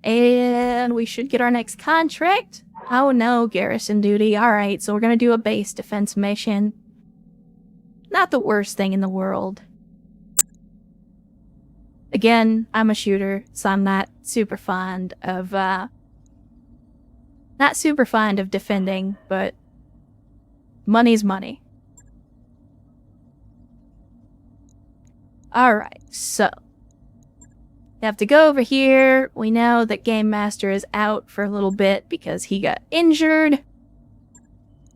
And we should get our next contract. Oh no, garrison duty. Alright, so we're gonna do a base defense mission. Not the worst thing in the world. Again, I'm a shooter, so I'm not super fond of, defending, but money's money. Alright, so we have to go over here. We know that Game Master is out for a little bit because he got injured.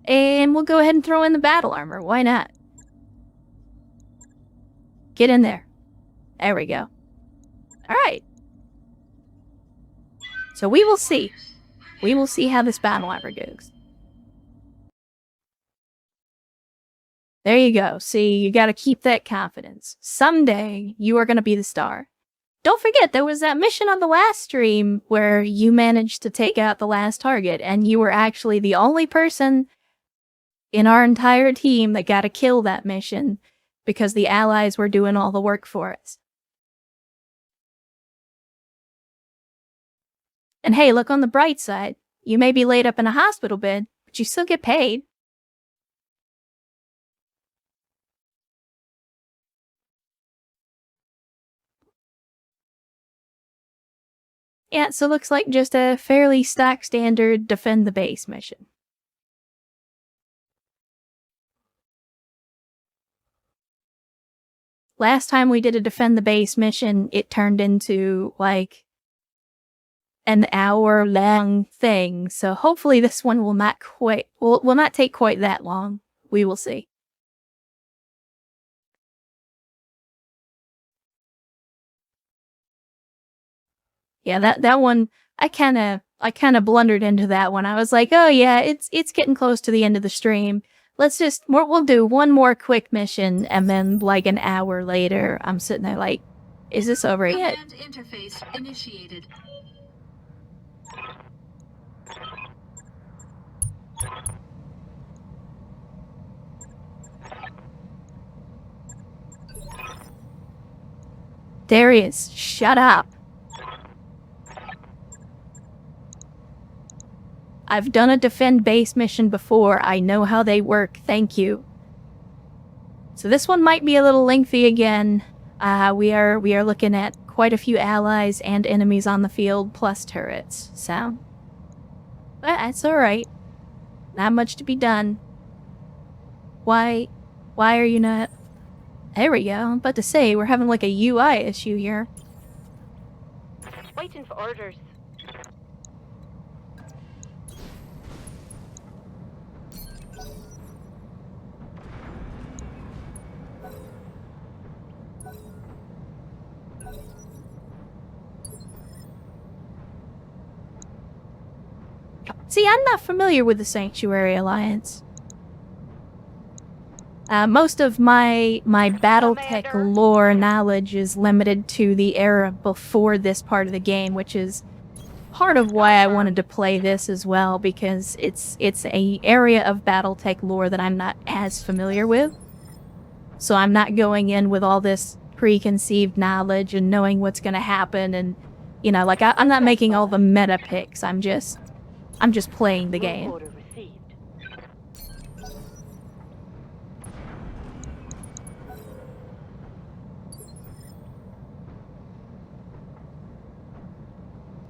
And we'll go ahead and throw in the battle armor. Why not? Get in there. There we go. Alright. So we will see. We will see how this battle armor goes. There you go. See, you gotta keep that confidence. Someday, you are gonna be the star. Don't forget, there was that mission on the last stream where you managed to take out the last target, and you were actually the only person in our entire team that got to kill that mission because the allies were doing all the work for us. And hey, look on the bright side. You may be laid up in a hospital bed, but you still get paid. Yeah, so looks like just a fairly stock standard defend the base mission. Last time we did a defend the base mission, it turned into like an hour-long thing, so hopefully this one will not take quite that long. We will see. Yeah, that one, I kind of blundered into that one. I was like, oh yeah, it's getting close to the end of the stream. We'll do one more quick mission, and then like an hour later, I'm sitting there like, is this over yet? Command interface initiated. Darius, shut up. I've done a defend base mission before. I know how they work. Thank you. So this one might be a little lengthy again. We are looking at quite a few allies and enemies on the field, plus turrets. So, but that's all right. Not much to be done. Why are you not? There we go. I'm about to say we're having like a UI issue here. Waiting for orders. See, I'm not familiar with the Sanctuary Alliance. Most of my BattleTech lore knowledge is limited to the era before this part of the game, which is part of why I wanted to play this as well, because it's a area of BattleTech lore that I'm not as familiar with. So I'm not going in with all this preconceived knowledge and knowing what's going to happen, and you know, like I'm not making all the meta picks. I'm just playing the game.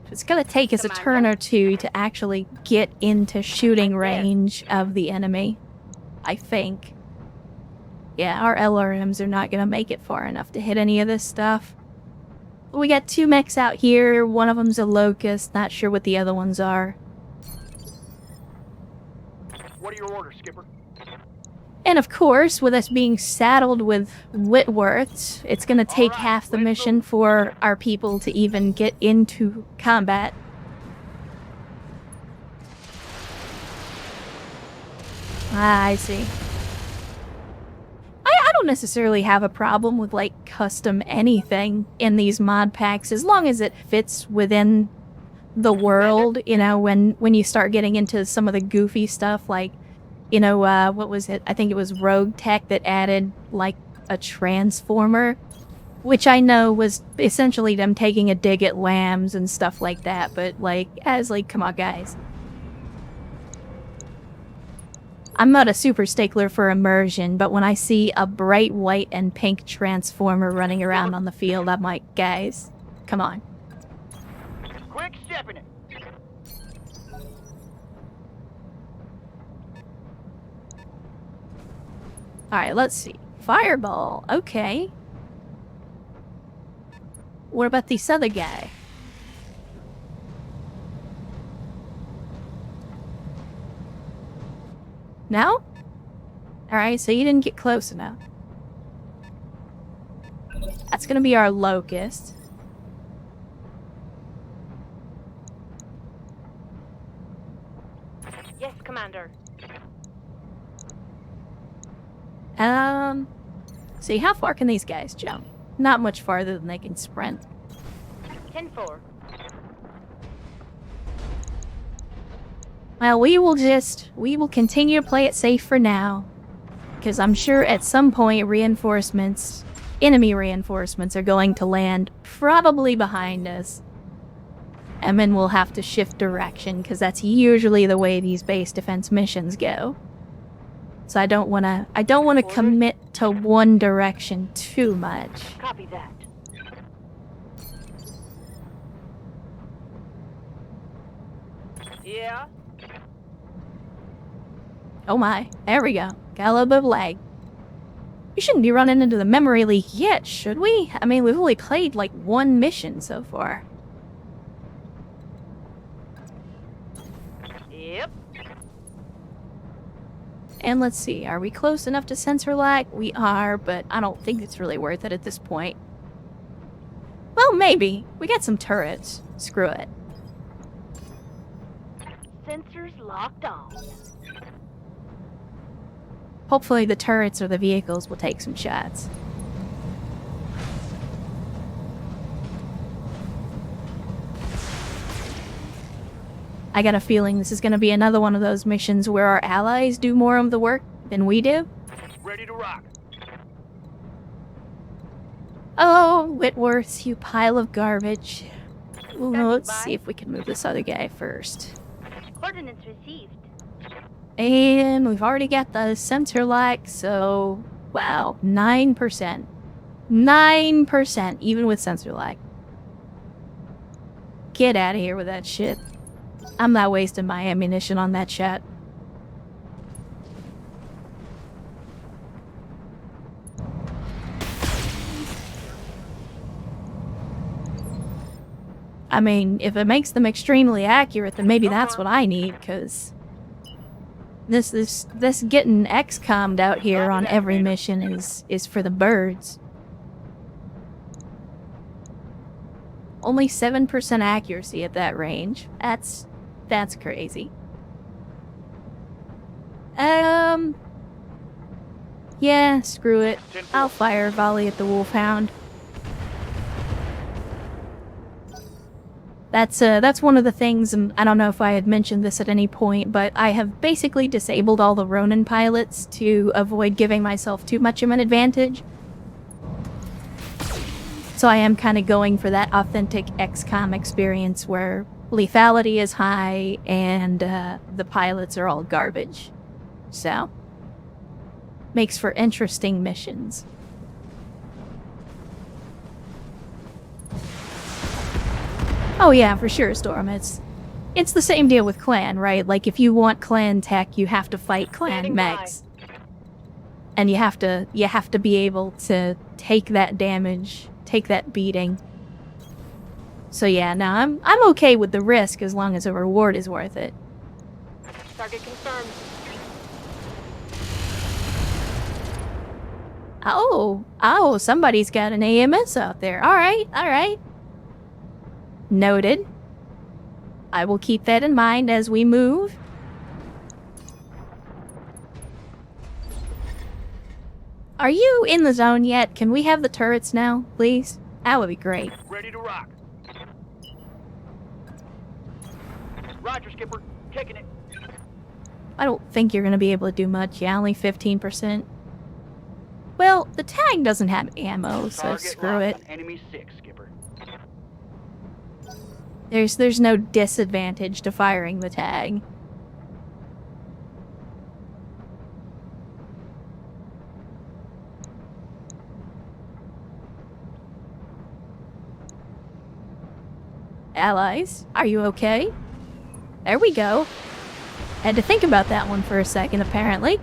It's gonna take us a turn or two to actually get into shooting range of the enemy, I think. Yeah, our LRMs are not gonna make it far enough to hit any of this stuff. We got two mechs out here, one of them's a Locust, not sure what the other ones are. What are your orders, Skipper? And of course, with us being saddled with Whitworths, it's gonna take half the mission for our people to even get into combat. Ah, I see. I don't necessarily have a problem with, like, custom anything in these mod packs, as long as it fits within the world, you know, when you start getting into some of the goofy stuff, like, you know, what was it? I think it was Rogue Tech that added, like, a transformer Which I know was essentially them taking a dig at lambs and stuff like that, but like, come on guys. I'm not a super stickler for immersion, but when I see a bright white and pink transformer running around on the field, I'm like, guys, come on. Quick stepping it. Alright, let's see. Fireball, okay. What about this other guy? No? Alright, so you didn't get close enough. That's gonna be our locust. Yes, Commander. See, how far can these guys jump? Not much farther than they can sprint. 10-4. Well, we will continue to play it safe for now. Because I'm sure at some point enemy reinforcements are going to land probably behind us. And then we'll have to shift direction, because that's usually the way these base defense missions go. So I don't wanna commit to one direction too much. Copy that. Yeah. Oh my, there we go. Got a little bit of lag. We shouldn't be running into the memory leak yet, should we? I mean, we've only played like one mission so far. Yep. And let's see, are we close enough to sensor lag? We are, but I don't think it's really worth it at this point. Well, maybe. We got some turrets. Screw it. Sensors locked on. Hopefully the turrets or the vehicles will take some shots. I got a feeling this is going to be another one of those missions where our allies do more of the work than we do. Ready to rock. Oh, Whitworth, you pile of garbage. Ooh, Standing let's by. see if we can move this other guy first. Coordinates received. And we've already got the sensor lag, so... Wow, 9%. 9%, even with sensor lag. Get out of here with that shit. I'm not wasting my ammunition on that shit. I mean, if it makes them extremely accurate, then maybe that's what I need, because... This getting XCOM'd out here on every mission is for the birds. Only 7% accuracy at that range. That's crazy. Yeah, screw it. I'll fire a volley at the Wolfhound. That's one of the things, and I don't know if I had mentioned this at any point, but I have basically disabled all the Ronin pilots to avoid giving myself too much of an advantage. So I am kind of going for that authentic XCOM experience where lethality is high and the pilots are all garbage. So, makes for interesting missions. Oh yeah, for sure, Storm. It's the same deal with clan, right? Like, if you want clan tech, you have to fight clan Standing mechs. And you have to be able to take that damage, take that beating. So yeah, no, I'm okay with the risk as long as the reward is worth it. Target confirmed. Oh, somebody's got an AMS out there. Alright. Noted. I will keep that in mind as we move. Are you in the zone yet? Can we have the turrets now, please? That would be great. Ready to rock. Roger, Skipper. Taking it. I don't think you're going to be able to do much. Yeah, only 15%. Well, the tag doesn't have ammo, so Target screw locked it. on enemy 6, Skipper. There's no disadvantage to firing the tag. Allies, are you okay? There we go. Had to think about that one for a second, apparently.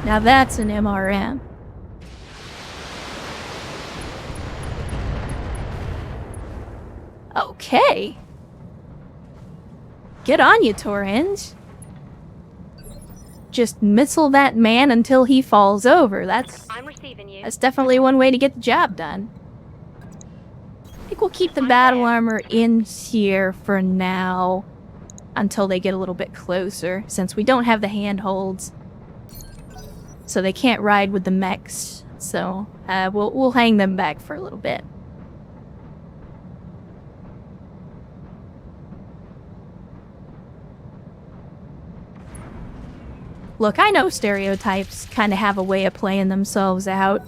Now that's an MRM. Okay. Get on you, Torrens. Just missile that man until he falls over. That's I'm receiving you. definitely one way to get the job done. I think we'll keep the battle armor in here for now until they get a little bit closer, since we don't have the handholds. So they can't ride with the mechs. So we'll hang them back for a little bit. Look, I know stereotypes kind of have a way of playing themselves out.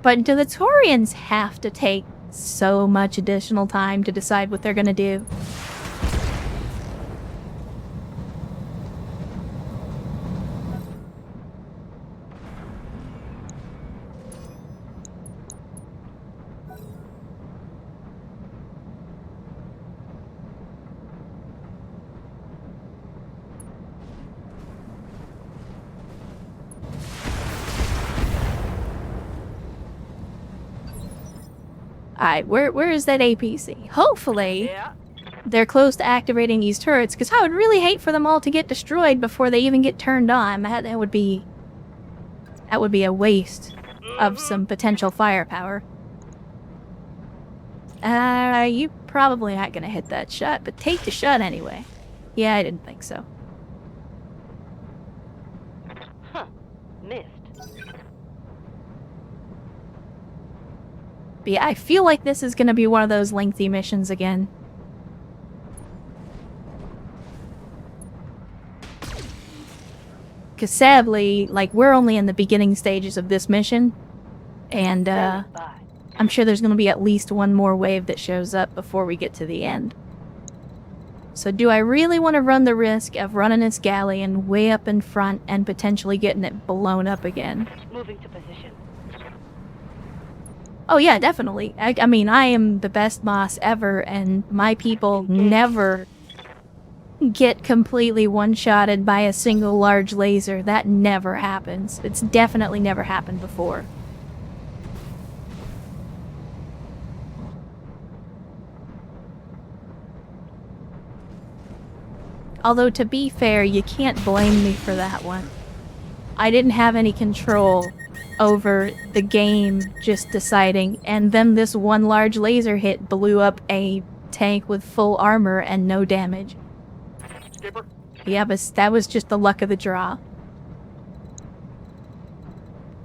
But do the Taurians have to take so much additional time to decide what they're gonna do? Alright, where is that APC? Hopefully, Yeah. they're close to activating these turrets, because I would really hate for them all to get destroyed before they even get turned on. That would be a waste of some potential firepower. You probably not gonna hit that shot, but take the shot anyway. Yeah, I didn't think so. Huh. Missed. But yeah, I feel like this is gonna be one of those lengthy missions again. Because sadly, like, we're only in the beginning stages of this mission. And, I'm sure there's gonna be at least one more wave that shows up before we get to the end. So do I really want to run the risk of running this galleon way up in front and potentially getting it blown up again? Moving to position. Oh yeah, definitely. I mean, I am the best boss ever, and my people never get completely one-shotted by a single large laser. That never happens. It's definitely never happened before. Although, to be fair, you can't blame me for that one. I didn't have any control over the game just deciding, and then this one large laser hit blew up a tank with full armor and no damage. Skipper. Yeah, but that was just the luck of the draw.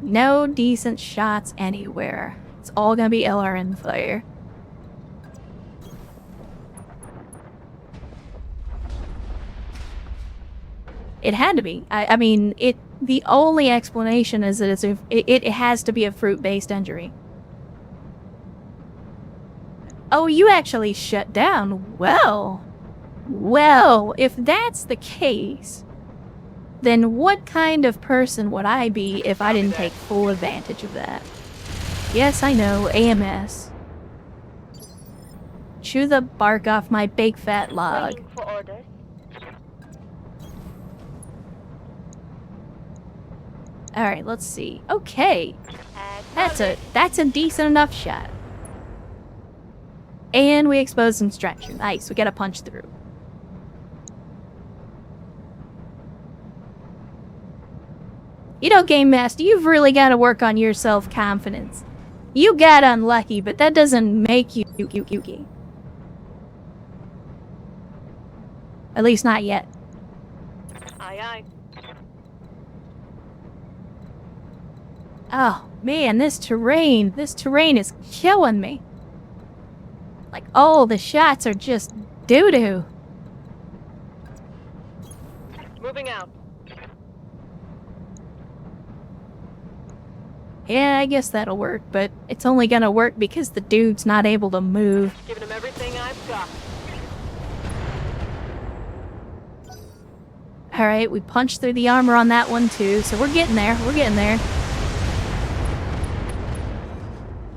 No decent shots anywhere. It's all gonna be LRM fire. It had to be. I mean, the only explanation is that it has to be a fruit-based injury. Oh, you actually shut down. Well, if that's the case, then what kind of person would I be if I didn't take full advantage of that? Yes, I know, AMS. Chew the bark off my big fat log. Waiting for orders. Alright, let's see. Okay. That's a decent enough shot. And we exposed some structure. Nice, we gotta punch through. You know, Game Master, you've really gotta work on your self-confidence. You got unlucky, but that doesn't make you Yuki. At least not yet. Aye, aye. Oh, man, this terrain is killing me. Like, oh, the shots are just doo-doo. Yeah, I guess that'll work, but it's only gonna work because the dude's not able to move. Giving him everything I've got. Alright, we punched through the armor on that one too, so we're getting there, we're getting there.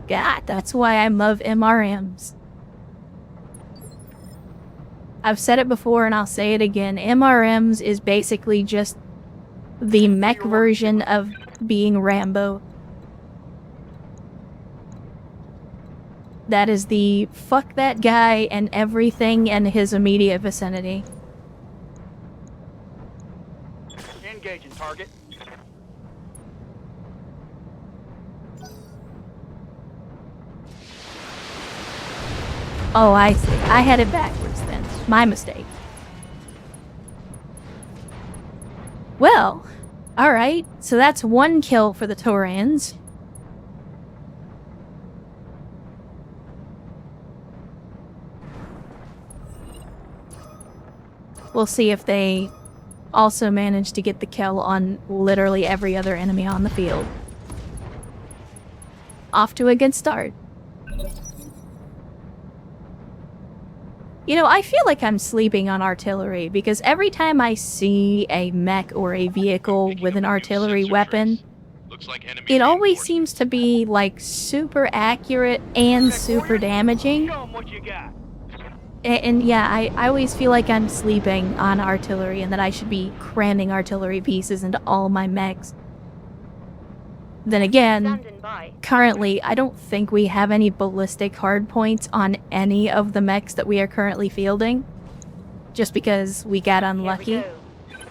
God, that's why I love MRMs. I've said it before and I'll say it again. MRMs is basically just the mech version of being Rambo. That is the fuck that guy and everything in his immediate vicinity. Engaging target. Oh, I see. I had it backwards then. My mistake. Well, alright. So that's one kill for the Taurans. We'll see if they also manage to get the kill on literally every other enemy on the field. Off to a good start. You know, I feel like I'm sleeping on artillery because every time I see a mech or a vehicle with an artillery weapon, it always seems to be like super accurate and super damaging. Show 'em what you got. And yeah, I always feel like I'm sleeping on artillery and that I should be cramming artillery pieces into all my mechs. Then again, Standing by. currently, I don't think we have any ballistic hardpoints on any of the mechs that we are currently fielding. Just because we got unlucky. Here we go.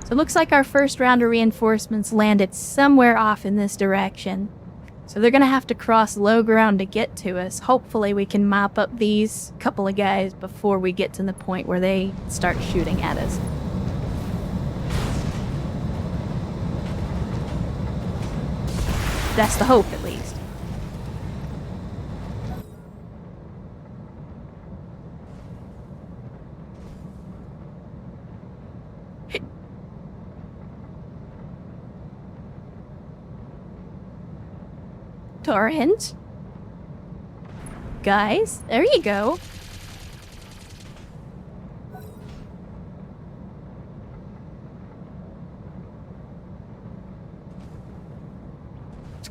So it looks like our first round of reinforcements landed somewhere off in this direction. So they're gonna have to cross low ground to get to us. Hopefully we can mop up these couple of guys before we get to the point where they start shooting at us. That's the hope, at least. Torrent? Guys, there you go.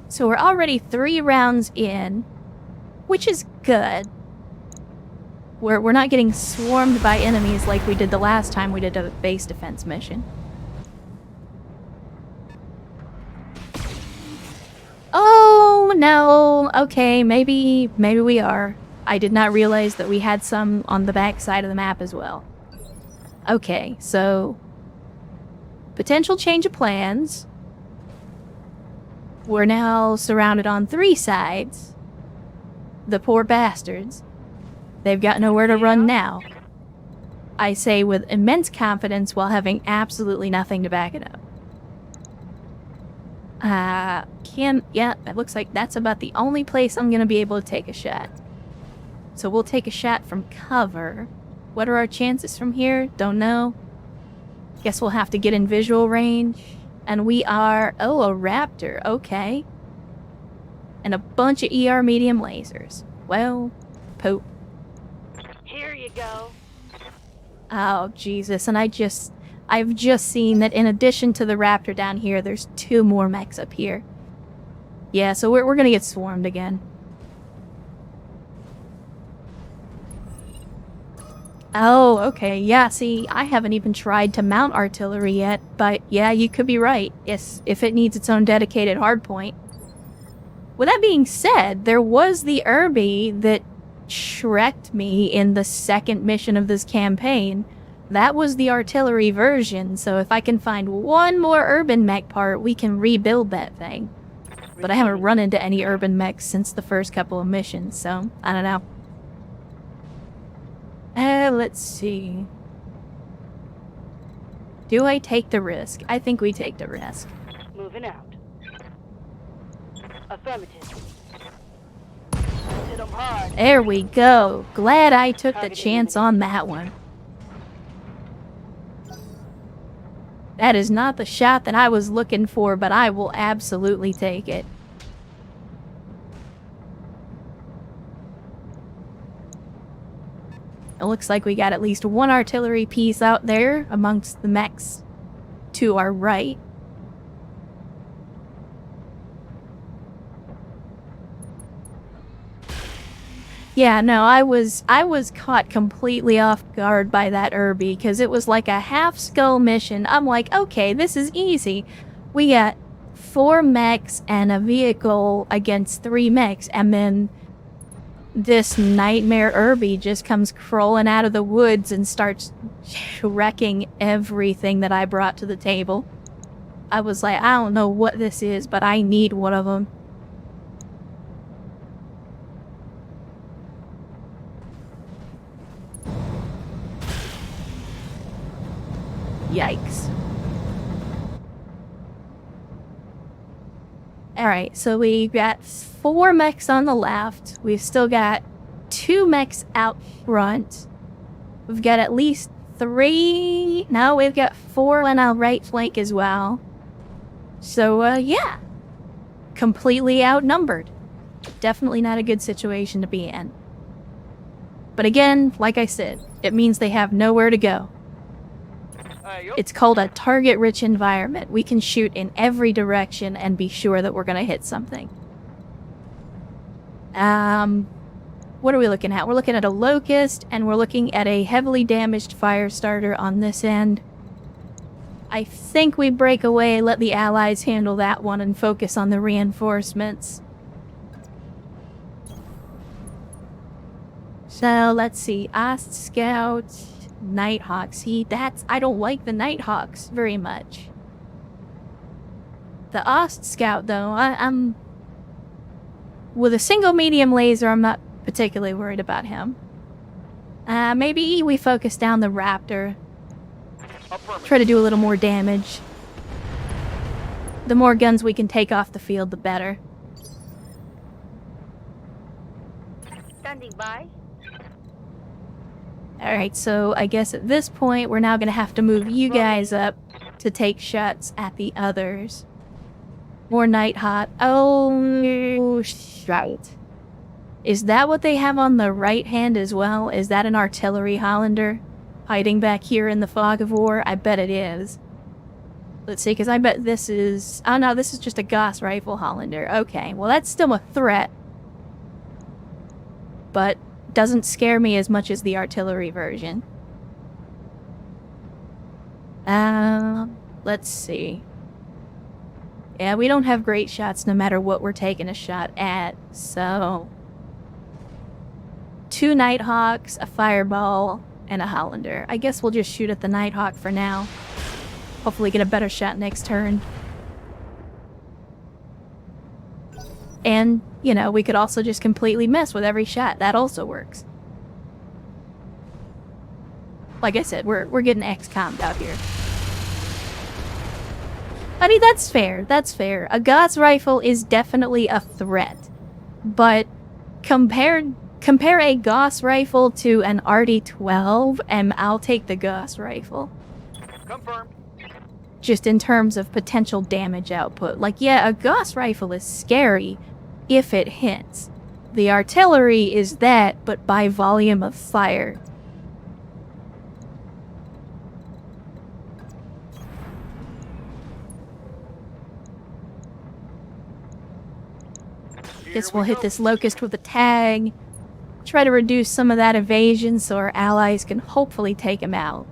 So we're already 3 rounds in, which is good. We're not getting swarmed by enemies like we did the last time we did a base defense mission. Oh, no. Okay, maybe we are. I did not realize that we had some on the back side of the map as well. Okay, so potential change of plans. We're now surrounded on 3 sides. The poor bastards. They've got nowhere to run now. I say with immense confidence while having absolutely nothing to back it up. Yeah, it looks like that's about the only place I'm gonna be able to take a shot. So we'll take a shot from cover. What are our chances from here? Don't know. Guess we'll have to get in visual range. And we are... Oh, a raptor. Okay. And a bunch of ER medium lasers. Well, poop. Here you go. Oh, Jesus. And I've just seen that in addition to the raptor down here, there's 2 more mechs up here. Yeah, so we're gonna get swarmed again. Oh, okay. Yeah, see, I haven't even tried to mount artillery yet, but yeah, you could be right. Yes, if it needs its own dedicated hardpoint. With that being said, there was the Irby that shreked me in the second mission of this campaign. That was the artillery version, so if I can find one more urban mech part, we can rebuild that thing. But I haven't run into any urban mechs since the first couple of missions, so I don't know. Let's see. Do I take the risk? I think we take the risk. Moving out. Affirmative. Hit 'em hard. There we go. Glad I took the chance on that one. That is not the shot that I was looking for, but I will absolutely take it. It looks like we got at least one artillery piece out there amongst the mechs to our right. Yeah, no, I was caught completely off guard by that Irby, because it was like a half-skull mission. I'm like, okay, this is easy. We got 4 mechs and a vehicle against 3 mechs, and then this nightmare Irby just comes crawling out of the woods and starts wrecking everything that I brought to the table. I was like, I don't know what this is, but I need one of them. Yikes. Alright, so we got 4 mechs on the left. We've still got 2 mechs out front. We've got at least 3... No, we've got 4 on our right flank as well. So, yeah. Completely outnumbered. Definitely not a good situation to be in. But again, like I said, it means they have nowhere to go. It's called a target-rich environment. We can shoot in every direction and be sure that we're going to hit something. What are we looking at? We're looking at a Locust, and we're looking at a heavily damaged fire starter on this end. I think we break away, let the Allies handle that one, and focus on the reinforcements. So, let's see. Ost Scout... Nighthawks. See, I don't like the Nighthawks very much. The Ost Scout, though, I'm... With a single medium laser, I'm not particularly worried about him. Maybe we focus down the Raptor. Try to do a little more damage. The more guns we can take off the field, the better. Standing by. Alright, so I guess at this point, we're now going to have to move you guys up to take shots at the others. More Nighthawk. Oh, shite. Is that what they have on the right hand as well? Is that an artillery Hollander hiding back here in the fog of war? I bet it is. Let's see, because I bet this is... Oh no, this is just a Gauss rifle Hollander. Okay, well that's still a threat. But... doesn't scare me as much as the artillery version. Let's see. Yeah, we don't have great shots no matter what we're taking a shot at, so... 2 Nighthawks, a Fireball, and a Hollander. I guess we'll just shoot at the Nighthawk for now. Hopefully get a better shot next turn. And, you know, we could also just completely miss with every shot. That also works. Like I said, we're getting XCOM'd out here. I mean, that's fair. That's fair. A Gauss rifle is definitely a threat. But compare a Gauss rifle to an RD-12, and I'll take the Gauss rifle. Confirmed. Just in terms of potential damage output. Like, yeah, a Gauss rifle is scary if it hits. The artillery is that, but by volume of fire. Guess we'll hit this Locust with a tag. Try to reduce some of that evasion so our allies can hopefully take him out.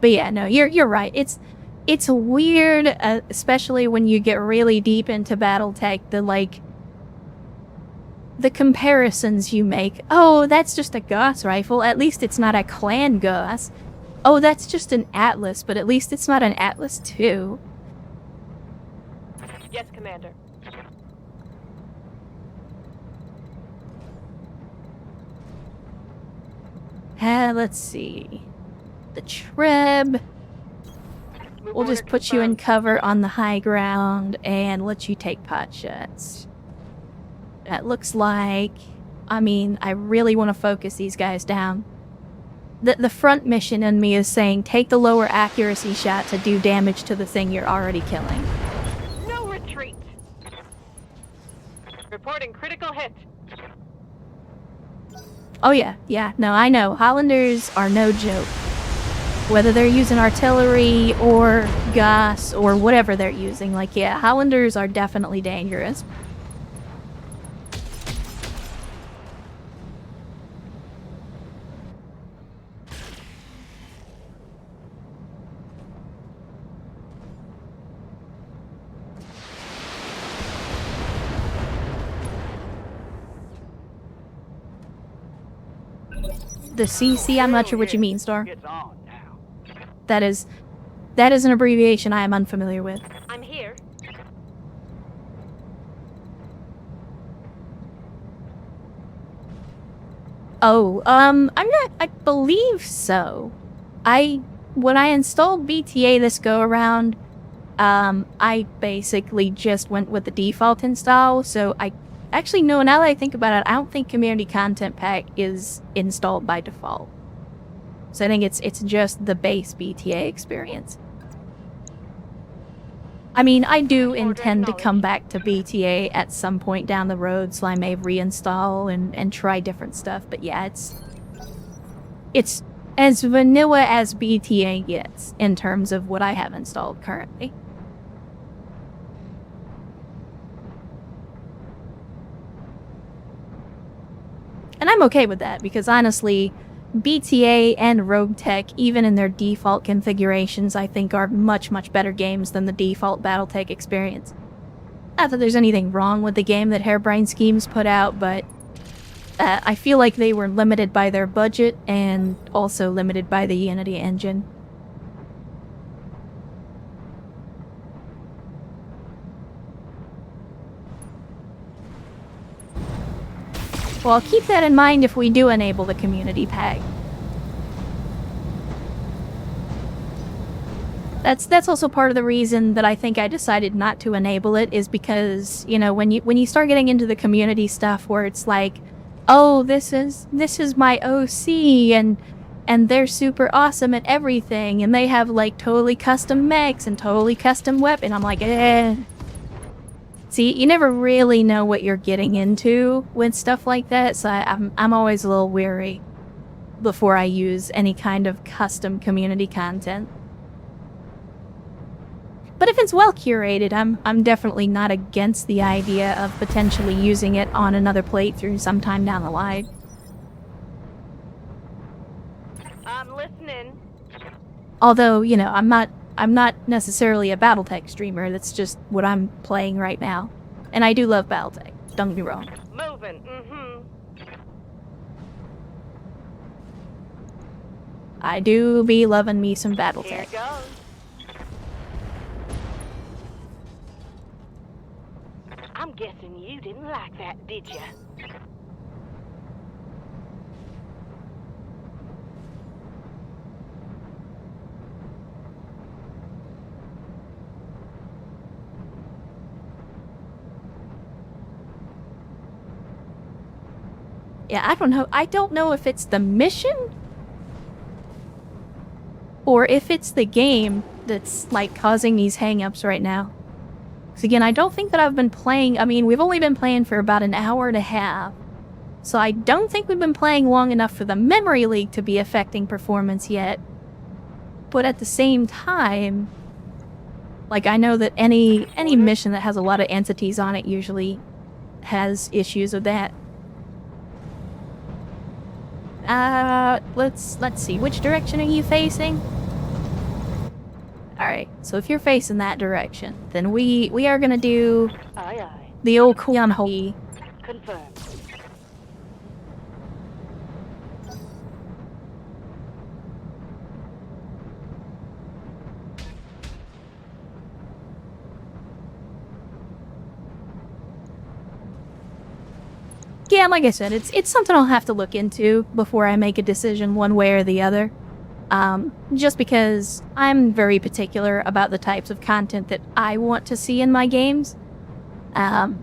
But yeah, no, you're right. It's weird, especially when you get really deep into BattleTech, the comparisons you make. Oh, that's just a Gauss rifle. At least it's not a Clan Gauss. Oh, that's just an Atlas, but at least it's not an Atlas II. Yes, Commander. Let's see. The Treb. We'll just put you in cover on the high ground and let you take pot shots. That looks like... I mean, I really want to focus these guys down. the front mission in me is saying take the lower accuracy shot to do damage to the thing you're already killing. No retreat. Reporting critical hit. Oh yeah, no, I know. Hollanders are no joke. Whether they're using artillery or gas or whatever they're using, like, yeah, Hollanders are definitely dangerous. The CC, I'm not sure what you mean, Star. It's on now. That is an abbreviation I am unfamiliar with. I'm here. Oh, I believe so. When I installed BTA this go around, I basically just went with the default install, so actually, no, now that I think about it, I don't think Community Content Pack is installed by default. So I think it's just the base BTA experience. I mean, I do intend to come back to BTA at some point down the road, so I may reinstall and try different stuff, but yeah, it's as vanilla as BTA gets in terms of what I have installed currently. And I'm okay with that, because honestly, BTA and Rogue Tech, even in their default configurations, I think are much, much better games than the default BattleTech experience. Not that there's anything wrong with the game that Harebrained Schemes put out, but I feel like they were limited by their budget and also limited by the Unity engine. Well, I'll keep that in mind if we do enable the community pack. That's also part of the reason that I think I decided not to enable it, is because, you know, when you start getting into the community stuff where it's like, oh, this is my OC and they're super awesome at everything and they have like totally custom mechs and totally custom weapon, I'm like, eh. See, you never really know what you're getting into with stuff like that, so I'm always a little wary before I use any kind of custom community content. But if it's well curated, I'm definitely not against the idea of potentially using it on another playthrough sometime down the line. I'm listening. Although, you know, I'm not necessarily a BattleTech streamer, that's just what I'm playing right now. And I do love BattleTech, don't get me wrong. Moving, I do be loving me some Here BattleTech. it goes. I'm guessing you didn't like that, did ya? Yeah, I don't know. I don't know if it's the mission or if it's the game that's like causing these hang-ups right now. Because again, I don't think that I've been playing. I mean, we've only been playing for about an hour and a half. So I don't think we've been playing long enough for the memory leak to be affecting performance yet. But at the same time, like, I know that any mission that has a lot of entities on it usually has issues with that. Let's see. Which direction are you facing? Alright, so if you're facing that direction, then we are gonna do Aye, aye. the old Kuyanhui. Confirmed. Yeah, like I said, it's something I'll have to look into before I make a decision one way or the other. Just because I'm very particular about the types of content that I want to see in my games. And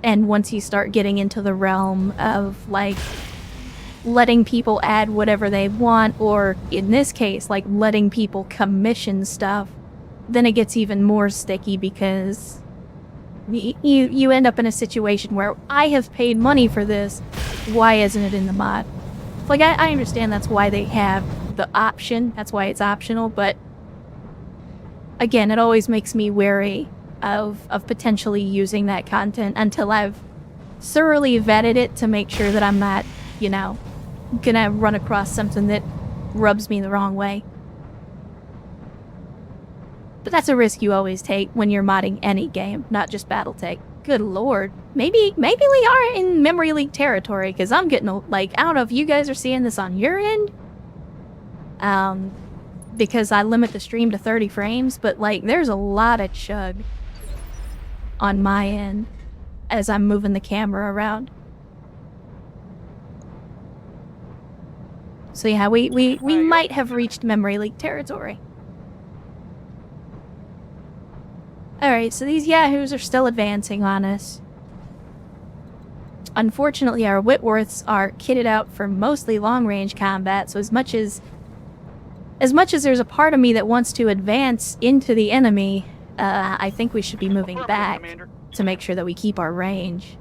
once you start getting into the realm of, like, letting people add whatever they want, or in this case, like letting people commission stuff, then it gets even more sticky because you end up in a situation where I have paid money for this, why isn't it in the mod? Like, I understand that's why they have the option, that's why it's optional, but again, it always makes me wary of potentially using that content until I've thoroughly vetted it to make sure that I'm not, you know, gonna run across something that rubs me the wrong way. But that's a risk you always take when you're modding any game, not just BattleTech. Good lord. Maybe we are in Memory Leak territory, because I'm getting, like, I don't know if you guys are seeing this on your end. Because I limit the stream to 30 frames, but, like, there's a lot of chug on my end as I'm moving the camera around. So yeah, we might have reached Memory Leak territory. Alright, so these yahoos are still advancing on us. Unfortunately, our Whitworths are kitted out for mostly long-range combat, so as much as there's a part of me that wants to advance into the enemy, I think we should be moving back to make sure that we keep our range.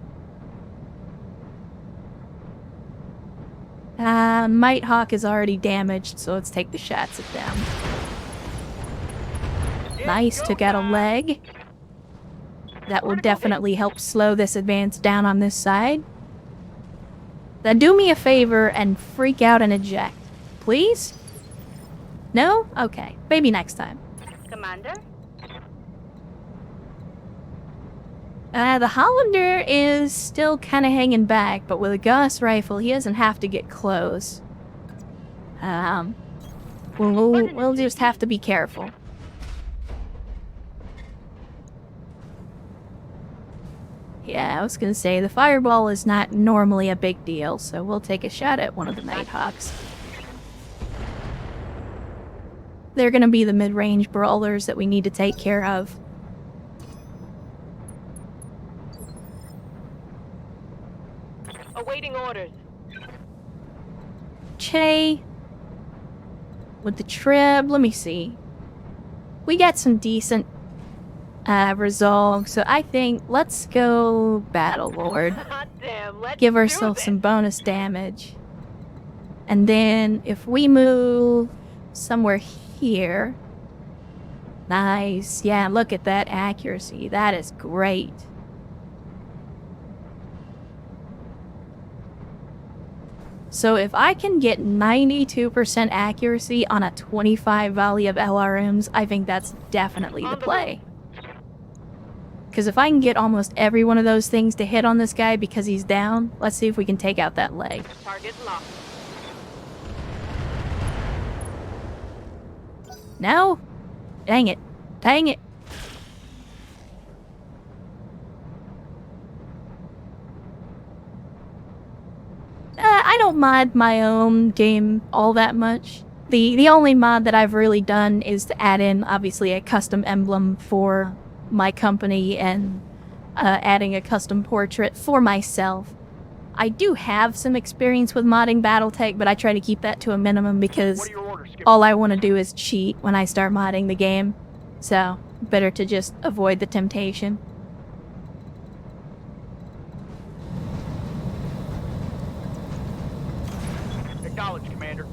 Might Hawk is already damaged, so let's take the shots at them. Nice, took out a leg. That will definitely help slow this advance down on this side. Then do me a favor and freak out and eject. Please? No? Okay. Maybe next time. Commander? The Hollander is still kind of hanging back, but with a Gauss rifle, he doesn't have to get close. We'll just have to be careful. Yeah, I was gonna say, the fireball is not normally a big deal, so we'll take a shot at one of the Nighthawks. They're gonna be the mid-range brawlers that we need to take care of. Awaiting orders. Che. With the trib, let me see. We got some decent resolve, so I think let's go Battle Lord. Damn, let's Give ourselves some bonus damage. And then if we move somewhere here. Nice. Yeah, look at that accuracy. That is great. So if I can get 92% accuracy on a 25 volley of LRMs, I think that's definitely the play. Because if I can get almost every one of those things to hit on this guy because he's down, let's see if we can take out that leg. Target locked. No? Dang it. Dang it. I don't mod my own game all that much. The only mod that I've really done is to add in, obviously, a custom emblem for my company and adding a custom portrait for myself. I do have some experience with modding BattleTech, but I try to keep that to a minimum because all I want to do is cheat when I start modding the game. So, better to just avoid the temptation. Acknowledge, Commander.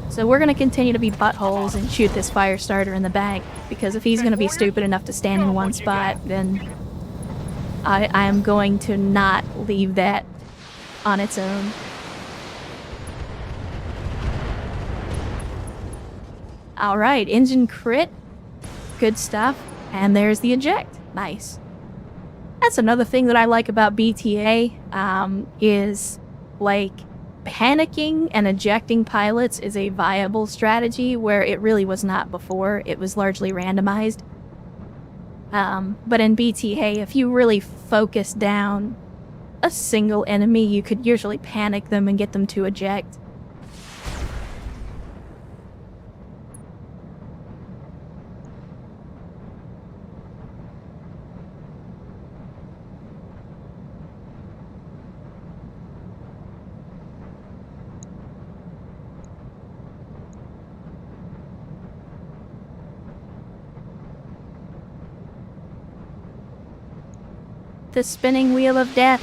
So we're going to continue to be buttholes and shoot this fire starter in the back, because if he's going to be stupid enough to stand in one spot, then I am going to not leave that on its own. Alright, engine crit. Good stuff. And there's the eject. Nice. That's another thing that I like about BTA, is, like, panicking and ejecting pilots is a viable strategy where it really was not before. It was largely randomized. But in BTA, if you really focus down a single enemy, you could usually panic them and get them to eject. the spinning wheel of death.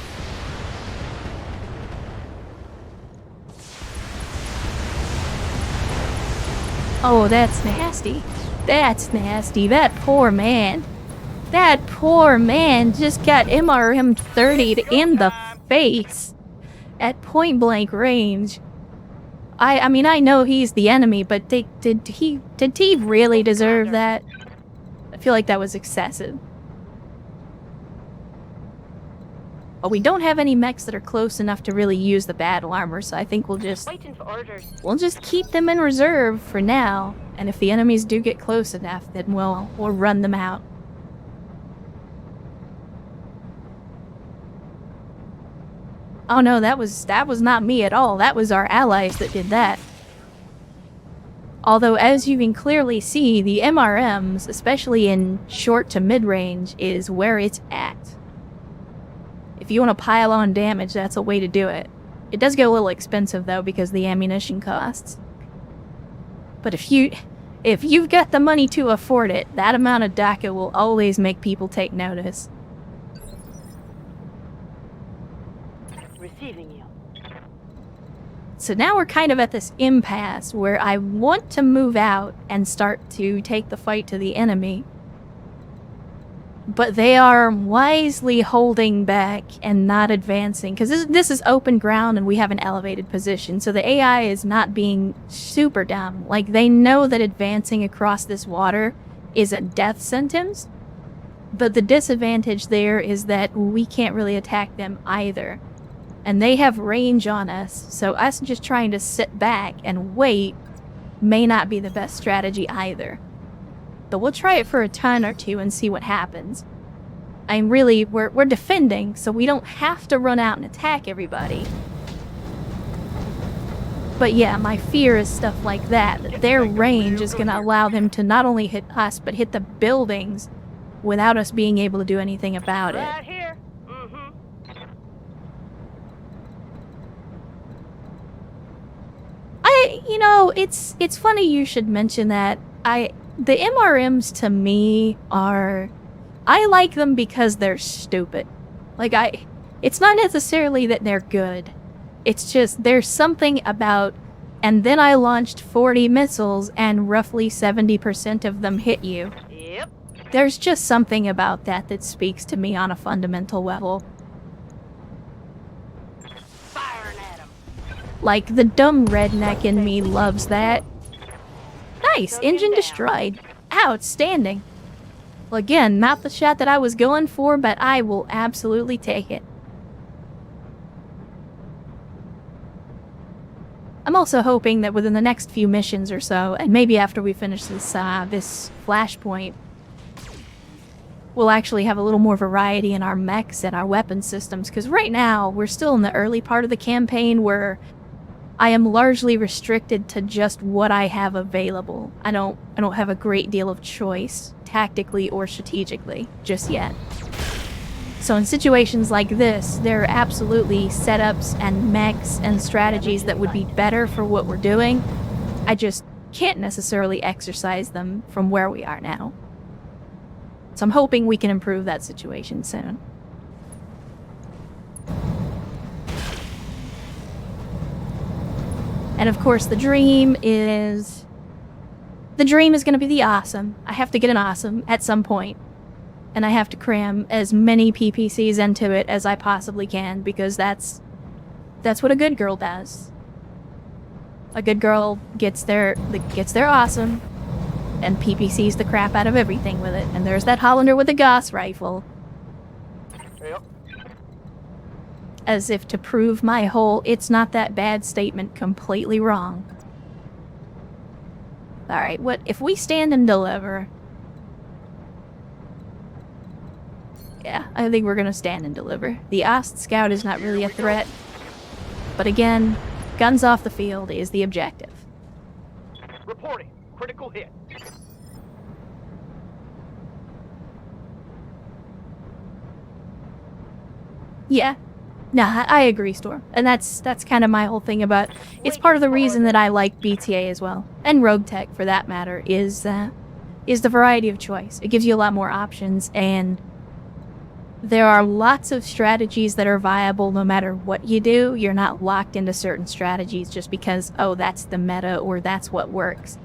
Oh, that's nasty. That's nasty. That poor man. That poor man just got MRM 30'd in the face at point blank range. I mean, I know he's the enemy, but did he really deserve that? I feel like that was excessive. But we don't have any mechs that are close enough to really use the battle armor, so I think we'll just keep them in reserve for now. And if the enemies do get close enough, then we'll run them out. Oh no, that was not me at all. That was our allies that did that. Although, as you can clearly see, the MRMs, especially in short to mid-range, is where it's at. If you want to pile on damage, that's a way to do it. It does get a little expensive, though, because of the ammunition costs. But if you've got the money to afford it, that amount of DACA will always make people take notice. Receiving you. So now we're kind of at this impasse where I want to move out and start to take the fight to the enemy. But they are wisely holding back and not advancing. Because this is open ground and we have an elevated position. So the AI is not being super dumb. Like, they know that advancing across this water is a death sentence. But the disadvantage there is that we can't really attack them either. And they have range on us, so us just trying to sit back and wait may not be the best strategy either. But we'll try it for a turn or two and see what happens. I'm really, we're defending, so we don't have to run out and attack everybody. But yeah, my fear is stuff like that their range is going to allow them to not only hit us, but hit the buildings without us being able to do anything about it. Right here. You know, it's funny you should mention that. The MRMs to me are, I like them because they're stupid. Like, it's not necessarily that they're good. It's just there's something about, and then I launched 40 missiles and roughly 70% of them hit you. Yep. There's just something about that that speaks to me on a fundamental level. Firing at him. Like, the dumb redneck in me loves that. Nice! Engine destroyed. Outstanding. Well, again, not the shot that I was going for, but I will absolutely take it. I'm also hoping that within the next few missions or so, and maybe after we finish this flashpoint, we'll actually have a little more variety in our mechs and our weapon systems, because right now, we're still in the early part of the campaign where I am largely restricted to just what I have available. I don't have a great deal of choice, tactically or strategically, just yet. So in situations like this, there are absolutely setups and mechs and strategies that would be better for what we're doing. I just can't necessarily exercise them from where we are now. So I'm hoping we can improve that situation soon. And of course, the dream is going to be the awesome. I have to get an awesome at some point. And I have to cram as many PPCs into it as I possibly can, because that's what a good girl does. A good girl gets their awesome and PPCs the crap out of everything with it. And there's that Hollander with the Gauss rifle. Yep. As if to prove my whole "it's not that bad" statement completely wrong. Alright, what if we stand and deliver? Yeah, I think we're gonna stand and deliver. The Ost Scout is not really a threat. But again, guns off the field is the objective. Reporting. Critical hit. Yeah. Nah, I agree, Storm. And that's kind of my whole thing about... It's part of the reason that I like BTA as well. And Rogue Tech, for that matter, is the variety of choice. It gives you a lot more options, and there are lots of strategies that are viable no matter what you do. You're not locked into certain strategies just because, oh, that's the meta or that's what works.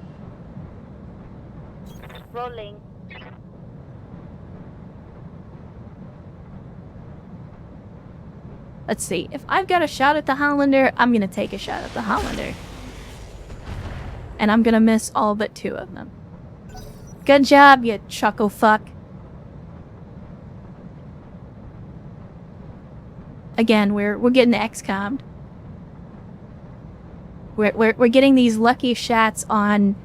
Rolling. Let's see. If I've got a shot at the Hollander, I'm going to take a shot at the Hollander. And I'm going to miss all but 2 of them. Good job, you chuckle fuck. Again, we're getting XCOM'd. We're getting these lucky shots on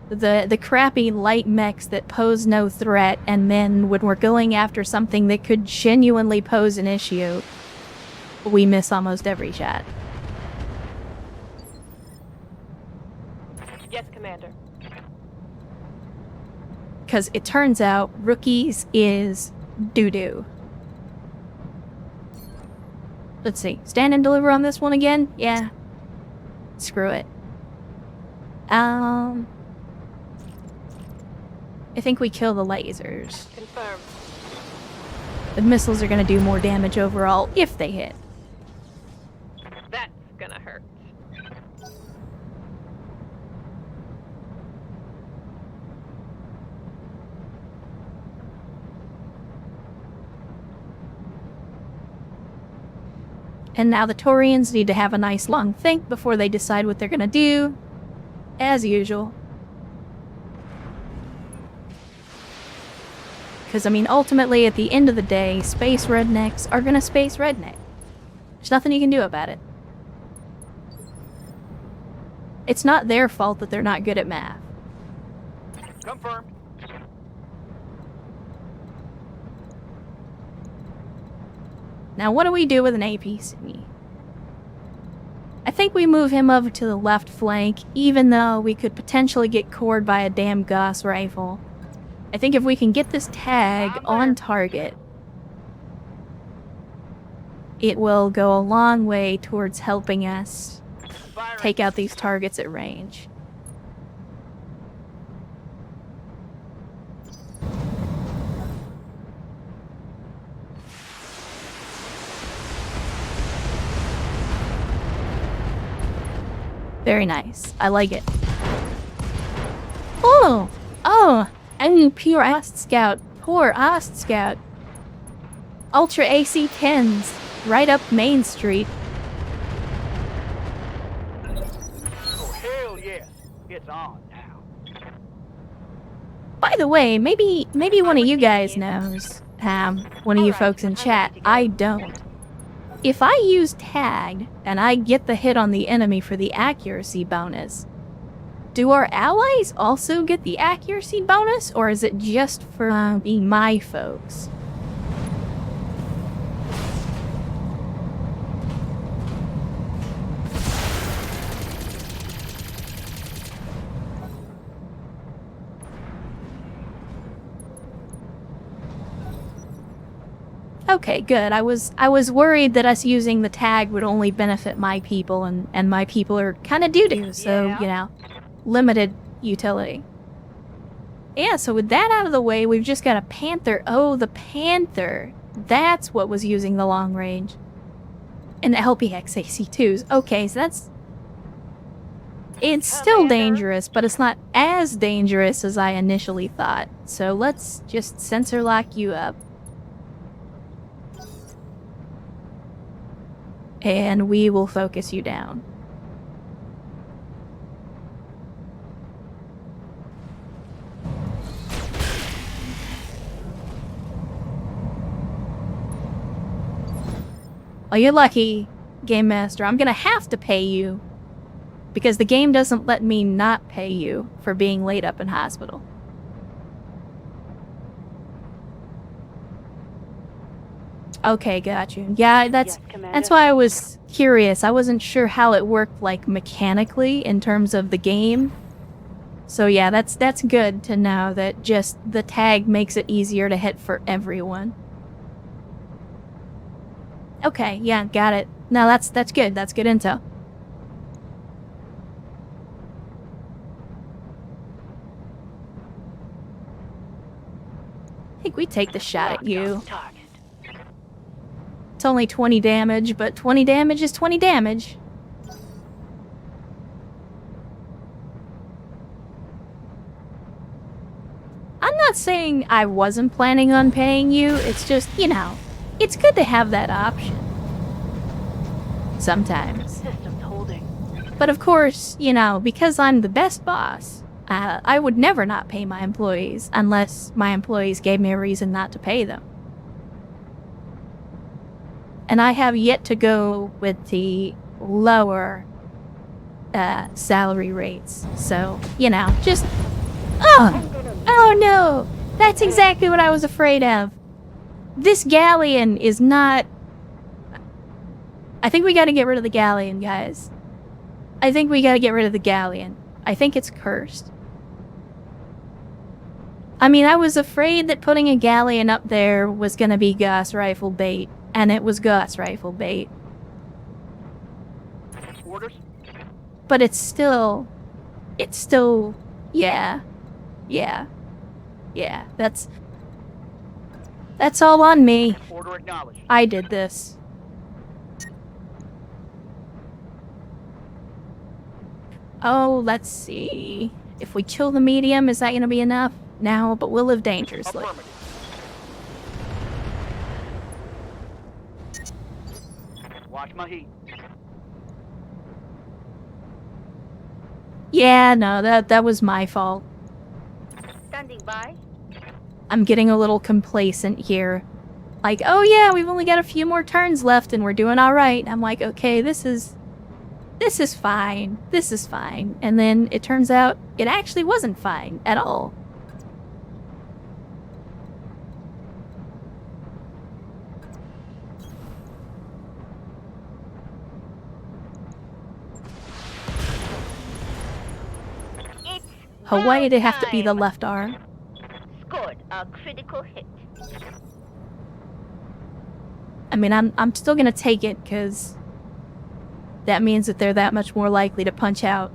the crappy light mechs that pose no threat, and then when we're going after something that could genuinely pose an issue, we miss almost every shot. Yes, Commander. Because it turns out rookies is doo-doo. Let's see. Stand and deliver on this one again? Yeah. Screw it. I think we kill the lasers. Confirmed. The missiles are going to do more damage overall if they hit. That's gonna hurt. And now the Taurians need to have a nice long think before they decide what they're going to do. As usual. Because, I mean, ultimately, at the end of the day, space rednecks are going to space redneck. There's nothing you can do about it. It's not their fault that they're not good at math. Confirmed. Now, what do we do with an APC? I think we move him over to the left flank, even though we could potentially get cored by a damn Gauss rifle. I think if we can get this tag on target, it will go a long way towards helping us take out these targets at range. Very nice. I like it. Oh! Oh! I'm pure Ost Scout. Poor Ost Scout. Ultra AC-10s. Right up Main Street. Oh, hell yes. It's on now. By the way, maybe one of you guys knows. One of you folks in chat. I don't. If I use tagged and I get the hit on the enemy for the accuracy bonus, do our allies also get the accuracy bonus, or is it just for my folks? Okay, good. I was worried that us using the tag would only benefit my people, and my people are kind of doo-doo, so, Yeah. you know, limited utility. Yeah, so with that out of the way, we've just got a Panther. Oh, the Panther. That's what was using the long range. And the LPX AC-2s. Okay, so that's... It's still dangerous, but it's not as dangerous as I initially thought. So let's just sensor lock you up. And we will focus you down. Well, you're lucky, Game Master. I'm gonna have to pay you. Because the game doesn't let me not pay you for being laid up in hospital. Okay, got you. Yeah, that's why I was curious. I wasn't sure how it worked, like, mechanically in terms of the game. So yeah, that's good to know that just the tag makes it easier to hit for everyone. Okay, yeah, got it. No, that's good. That's good intel. I think we take the shot at you. Target. It's only 20 damage, but 20 damage is 20 damage. I'm not saying I wasn't planning on paying you, it's just, you know, it's good to have that option. Sometimes. System's holding. But of course, you know, because I'm the best boss, I would never not pay my employees unless my employees gave me a reason not to pay them. And I have yet to go with the lower salary rates. So, you know, just... Oh no! That's exactly what I was afraid of. This galleon is not... I think we gotta get rid of the galleon, guys. I think we gotta get rid of the galleon. I think it's cursed. I mean, I was afraid that putting a galleon up there was gonna be Gauss rifle bait. And it was Gauss rifle bait. Orders? But it's still... Yeah. Yeah, that's all on me. Order acknowledged. I did this. Oh, let's see. If we kill the medium, is that gonna be enough? No, but we'll live dangerously. Affirmative. Watch my heat. Yeah, no, that was my fault. Standing by. I'm getting a little complacent here. Like, oh yeah, we've only got a few more turns left and we're doing alright. I'm like, okay, this is fine. This is fine. And then it turns out it actually wasn't fine at all. It's Oh, why did it have to be the time. left arm? Scored a critical hit. I mean, I'm still gonna take it, because that means that they're that much more likely to punch out.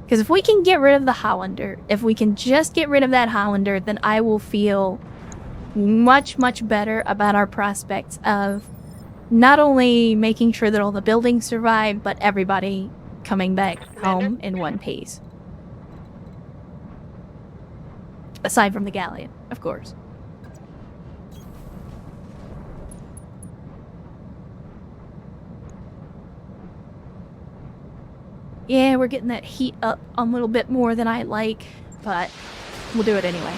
Because if we can get rid of the Hollander, if we can just get rid of that Hollander, then I will feel much, much better about our prospects of not only making sure that all the buildings survive, but everybody coming back home in one piece. Aside from the galleon, of course. Yeah, we're getting that heat up a little bit more than I like, but we'll do it anyway.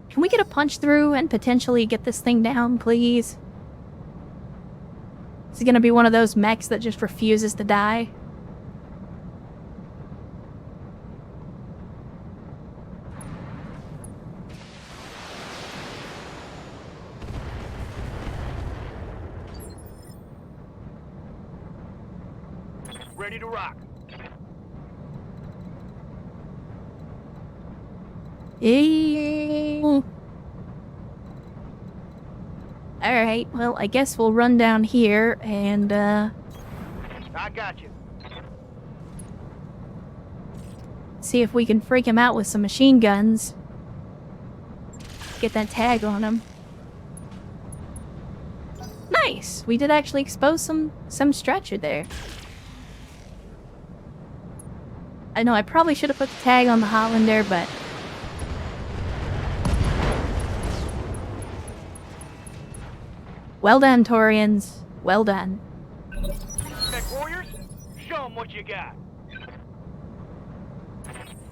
Can we get a punch through and potentially get this thing down, please? Is it gonna be one of those mechs that just refuses to die? Ready to rock. Alright, well, I guess we'll run down here and, I got you. see if we can freak him out with some machine guns. Get that tag on him. Nice! We did actually expose some stretcher there. I know I probably should have put the tag on the Hollander, but... Well done, Taurians. Well done. Tech warriors, show them what you got.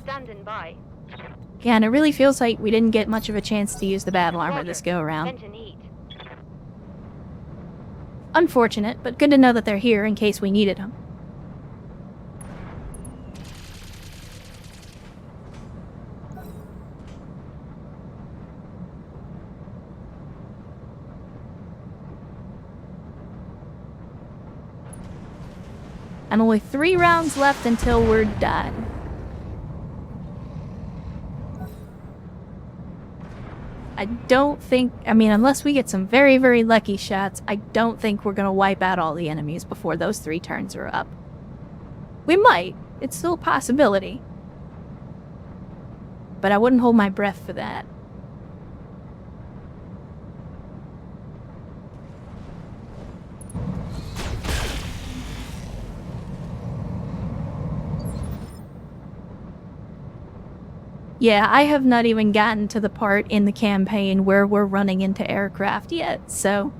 Standing by. Yeah, and it really feels like we didn't get much of a chance to use the battle armor this go-around. Sent and eat. Unfortunate, but good to know that they're here in case we needed them. And only 3 rounds left until we're done. I don't think, I mean, unless we get some very, very lucky shots, I don't think we're gonna wipe out all the enemies before those 3 turns are up. We might. It's still a possibility. But I wouldn't hold my breath for that. Yeah, I have not even gotten to the part in the campaign where we're running into aircraft yet, so...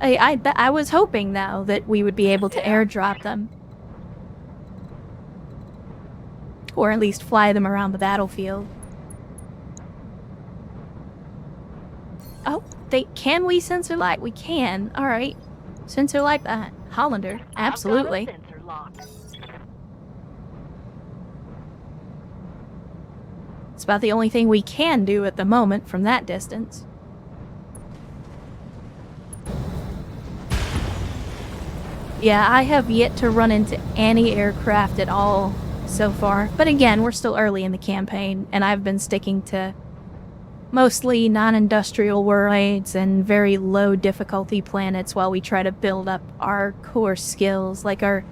I was hoping, though, that we would be able to airdrop them. Or at least fly them around the battlefield. Oh, can we sensor light? We can. Alright. Sensor light Hollander. Absolutely. I've got a sensor lock. It's about the only thing we can do at the moment from that distance. Yeah, I have yet to run into any aircraft at all so far. But again, we're still early in the campaign, and I've been sticking to mostly non-industrial worlds and very low difficulty planets while we try to build up our core skills. Like our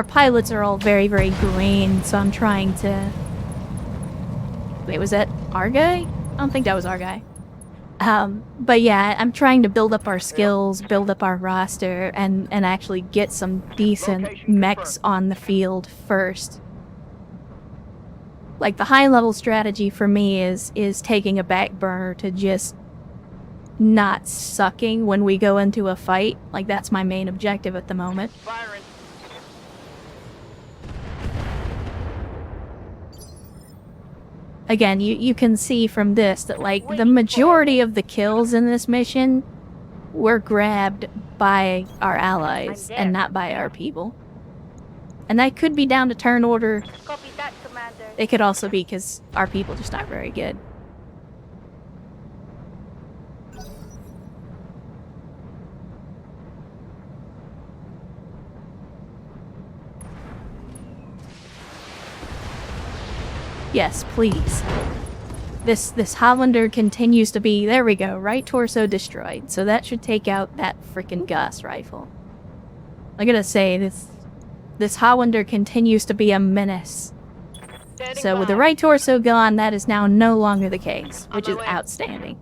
pilots are all very, very green, so I'm trying to... Wait, was that our guy? I don't think that was our guy. But yeah, I'm trying to build up our skills, build up our roster, and actually get some decent mechs on the field first. Like, the high-level strategy for me is taking a back burner to just not sucking when we go into a fight. Like, that's my main objective at the moment. Firing. Again, you can see from this that, like, the majority of the kills in this mission were grabbed by our allies and not by our people. And that could be down to turn order. Copy that, Commander. It could also be because our people just aren't very good. Yes, please. This Hollander continues to be... There we go, right torso destroyed. So that should take out that frickin' Gauss rifle. I gotta say, this Hollander continues to be a menace. So with the right torso gone, that is now no longer the case, which is outstanding.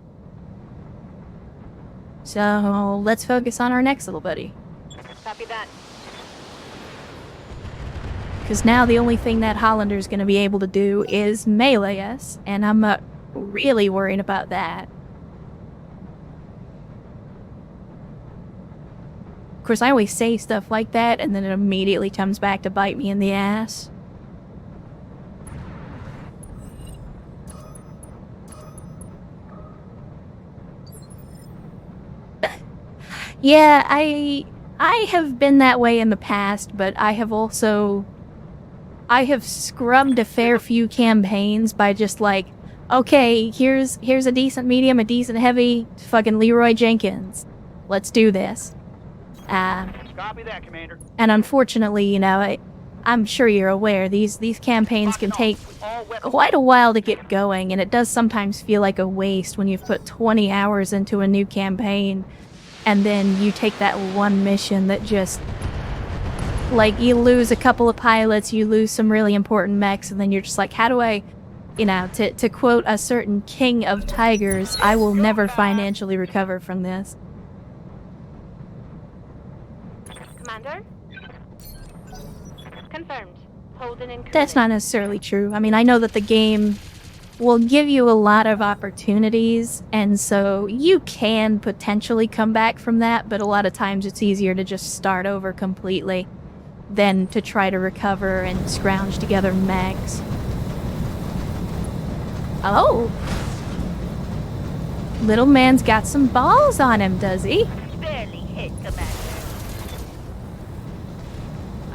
So let's focus on our next little buddy. Copy that. Because now the only thing that Hollander's going to be able to do is melee us, and I'm not really worried about that. Of course, I always say stuff like that, and then it immediately comes back to bite me in the ass. Yeah, I have been that way in the past, but I have also... I have scrubbed a fair few campaigns by just like, okay, here's a decent medium, a decent heavy, fucking Leroy Jenkins. Let's do this. Copy that, Commander. And unfortunately, you know, I'm sure you're aware, these campaigns can take quite a while to get going, and it does sometimes feel like a waste when you've put 20 hours into a new campaign, and then you take that one mission that just... Like, you lose a couple of pilots, you lose some really important mechs, and then you're just like, how do I... You know, to quote a certain king of tigers, I will never financially recover from this. Commander? Confirmed. Holding in. That's not necessarily true. I mean, I know that the game will give you a lot of opportunities, and so you can potentially come back from that, but a lot of times it's easier to just start over completely than to try to recover and scrounge together mechs. Oh! Little man's got some balls on him, does he? Barely hit, Commander.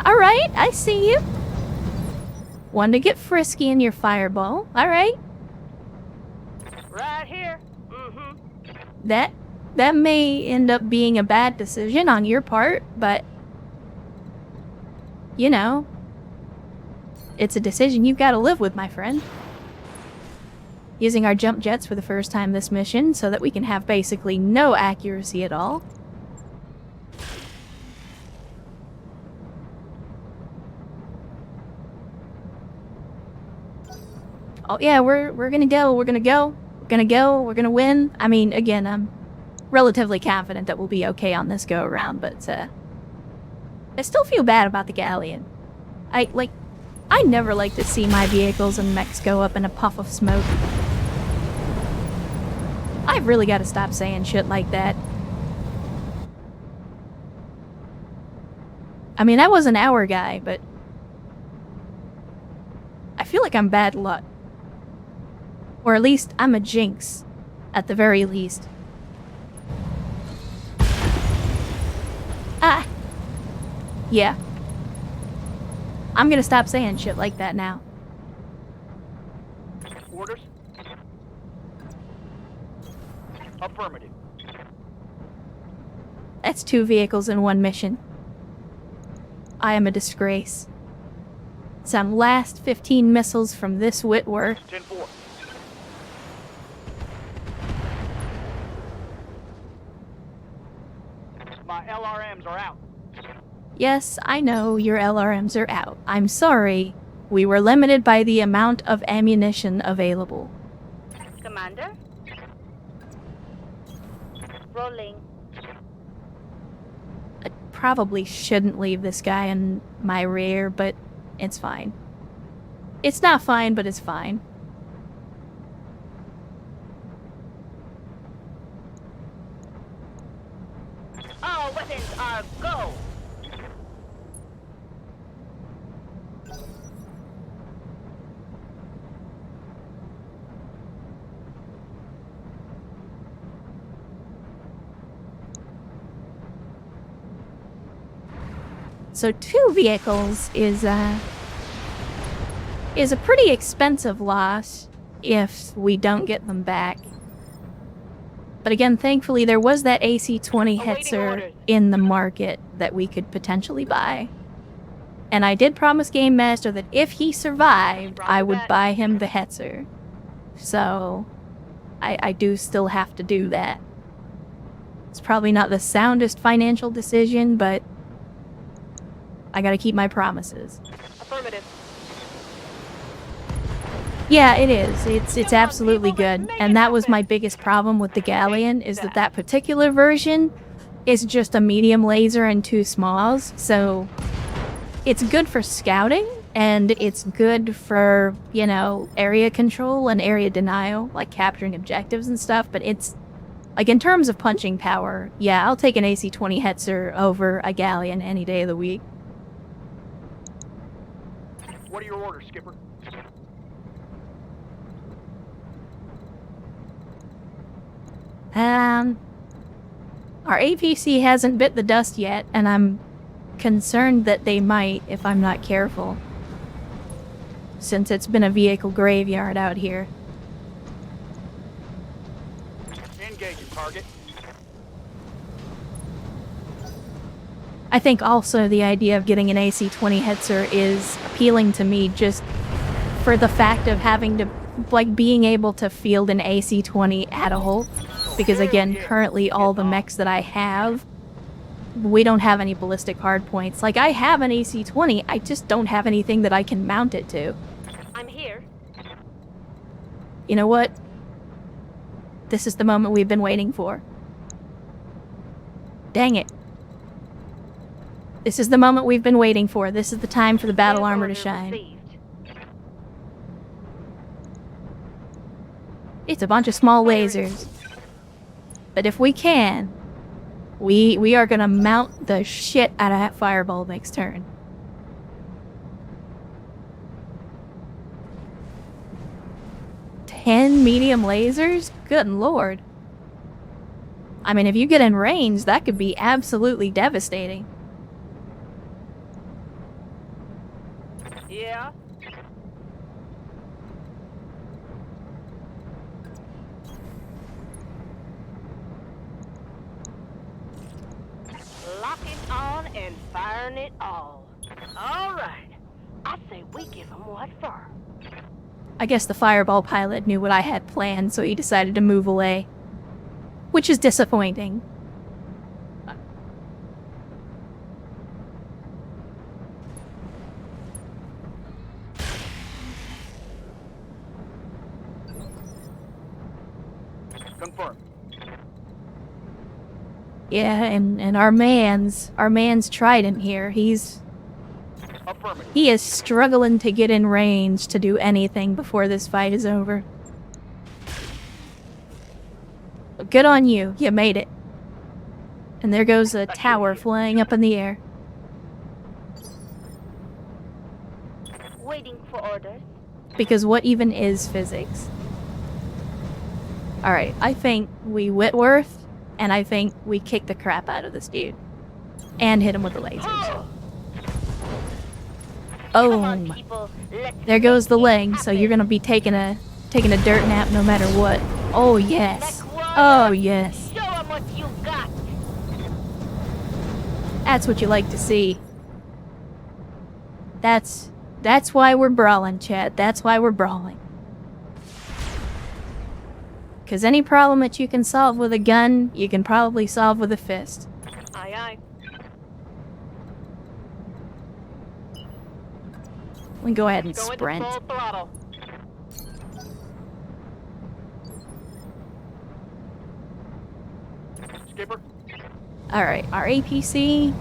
Alright, I see you. Wanted to get frisky in your fireball. Alright. Right here. Mm-hmm. That may end up being a bad decision on your part, but... You know, it's a decision you've got to live with, my friend. Using our jump jets for the first time this mission so that we can have basically no accuracy at all. Oh yeah, we're gonna go, we're gonna win. I mean, again, I'm relatively confident that we'll be okay on this go around, but I still feel bad about the galleon. I never like to see my vehicles and mechs go up in a puff of smoke. I've really got to stop saying shit like that. I mean, I was an hour guy, but I feel like I'm bad luck. Or at least I'm a jinx, at the very least. Ah! Yeah. I'm gonna stop saying shit like that now. Orders? Affirmative. That's 2 vehicles in 1 mission. I am a disgrace. Some last 15 missiles from this Whitworth. 10-4. My LRMs are out. Yes, I know your LRMs are out. I'm sorry. We were limited by the amount of ammunition available. Commander? Rolling. I probably shouldn't leave this guy in my rear, but it's fine. It's not fine, but it's fine. All weapons are go! So 2 vehicles is a pretty expensive loss if we don't get them back. But again, thankfully there was that AC-20 Hetzer in the market that we could potentially buy. And I did promise Game Master that if he survived, I would buy him the Hetzer. So I do still have to do that. It's probably not the soundest financial decision, but I gotta keep my promises. Affirmative. Yeah, it is. It's absolutely good. And that was my biggest problem with the Galleon, is that particular version is just a medium laser and 2 smalls. So it's good for scouting, and it's good for, you know, area control and area denial, like capturing objectives and stuff. But it's, like, in terms of punching power, yeah, I'll take an AC-20 Hetzer over a Galleon any day of the week. What are your orders, Skipper? Our APC hasn't bit the dust yet, and I'm concerned that they might if I'm not careful, since it's been a vehicle graveyard out here. Engaging target. I think also the idea of getting an AC-20 Hetzer is appealing to me just for the fact of having to, like, being able to field an AC-20 at a hole. Because again, currently all the mechs that I have, we don't have any ballistic hardpoints. Like, I have an AC-20, I just don't have anything that I can mount it to. I'm here. You know what? This is the moment we've been waiting for. Dang it. This is the moment we've been waiting for. This is the time for the battle armor to shine. Received. It's a bunch of small lasers. But if we can, we are gonna mount the shit out of that fireball next turn. $10 medium lasers? Good lord. I mean, if you get in range, that could be absolutely devastating. Yeah. Locking on and firing it all. All right. I say we give them what for. I guess the fireball pilot knew what I had planned, so he decided to move away. Which is disappointing. Confirmed. Yeah, and our man's Trident here, he's Affirmative. He is struggling to get in range to do anything before this fight is over. Good on you. You made it. And there goes a tower flying up in the air. Waiting for orders. Because what even is physics? Alright, I think we Whitworth, and I think we kick the crap out of this dude. And hit him with the lasers. Come on, Oh, people. Let's there goes the make it leg, so you're happen. gonna be taking a dirt nap no matter what. Oh yes. Oh yes. Show 'em what you got. That's what you like to see. That's why we're brawling, Chad. That's why we're brawling. Cause any problem that you can solve with a gun, you can probably solve with a fist. Aye, aye. We can go ahead and Go into sprint. full throttle. Skipper. Alright, our APC.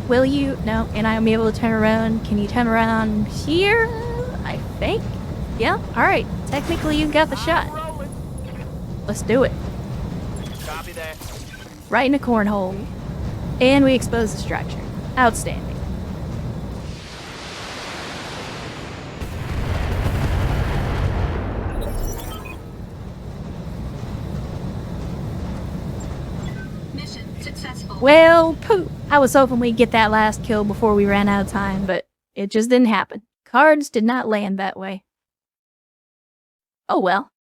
Will you? No, and I'll be able to turn around. Can you turn around here? I think. Yeah, alright. Technically, you got the shot. Rolling. Let's do it. Copy that. Right in a cornhole. And we expose the structure. Outstanding. Mission successful. Well, pooh. I was hoping we'd get that last kill before we ran out of time, but it just didn't happen. Cards did not land that way. Oh well.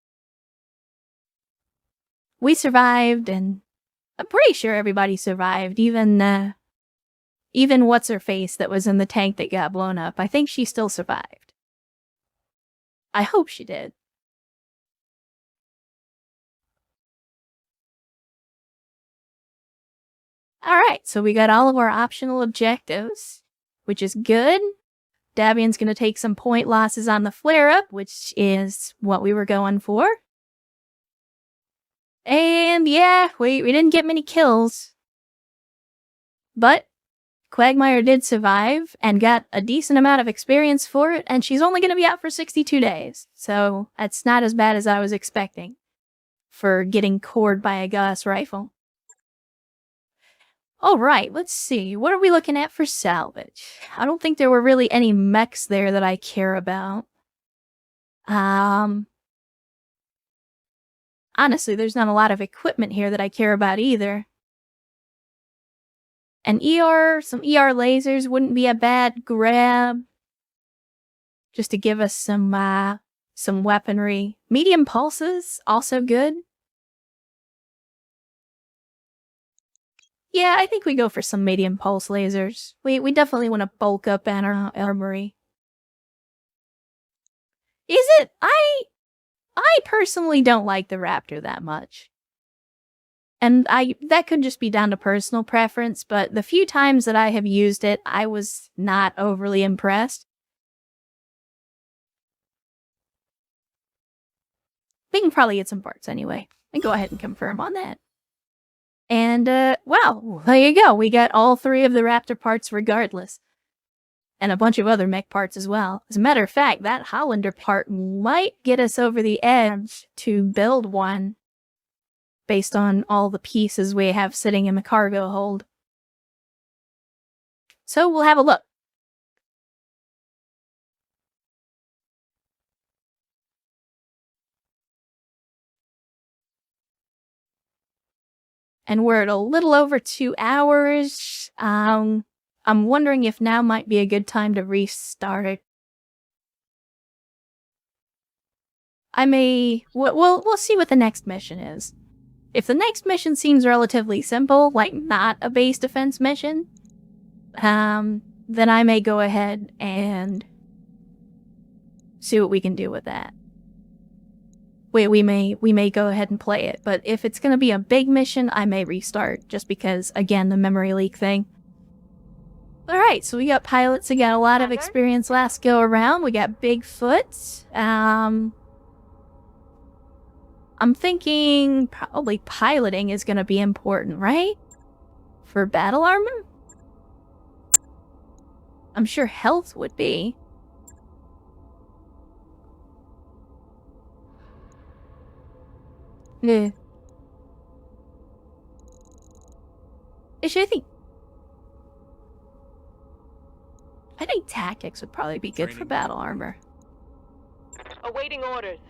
We survived, and I'm pretty sure everybody survived, even what's-her-face that was in the tank that got blown up. I think she still survived. I hope she did. Alright, so we got all of our optional objectives, which is good. Davian's gonna take some point losses on the flare-up, which is what we were going for. And yeah, we didn't get many kills. But Quagmire did survive and got a decent amount of experience for it, and she's only gonna be out for 62 days. So that's not as bad as I was expecting for getting cored by a Gauss rifle. Alright, let's see. What are we looking at for salvage? I don't think there were really any mechs there that I care about. Honestly, there's not a lot of equipment here that I care about either. An some ER lasers wouldn't be a bad grab. Just to give us some weaponry. Medium pulses, also good. Yeah, I think we go for some medium pulse lasers. We definitely want to bulk up on our armory. Is it? I personally don't like the Raptor that much. And that could just be down to personal preference, but the few times that I have used it, I was not overly impressed. We can probably get some parts anyway. And go ahead and confirm on that. And, well, there you go. We got all 3 of the Raptor parts regardless. And a bunch of other mech parts as well. As a matter of fact, that Hollander part might get us over the edge to build one based on all the pieces we have sitting in the cargo hold. So we'll have a look. And we're at a little over 2 hours. I'm wondering if now might be a good time to restart. We'll see what the next mission is. If the next mission seems relatively simple, like not a base defense mission, then I may go ahead and see what we can do with that. We may go ahead and play it, but if it's gonna be a big mission, I may restart, just because, again, the memory leak thing. Alright, so we got pilots that got a lot of experience last go around. We got Bigfoot. I'm thinking probably piloting is gonna be important, right? For battle armor? I'm sure health would be. Yeah. Actually, I think tactics would probably be good for battle armor. Awaiting orders.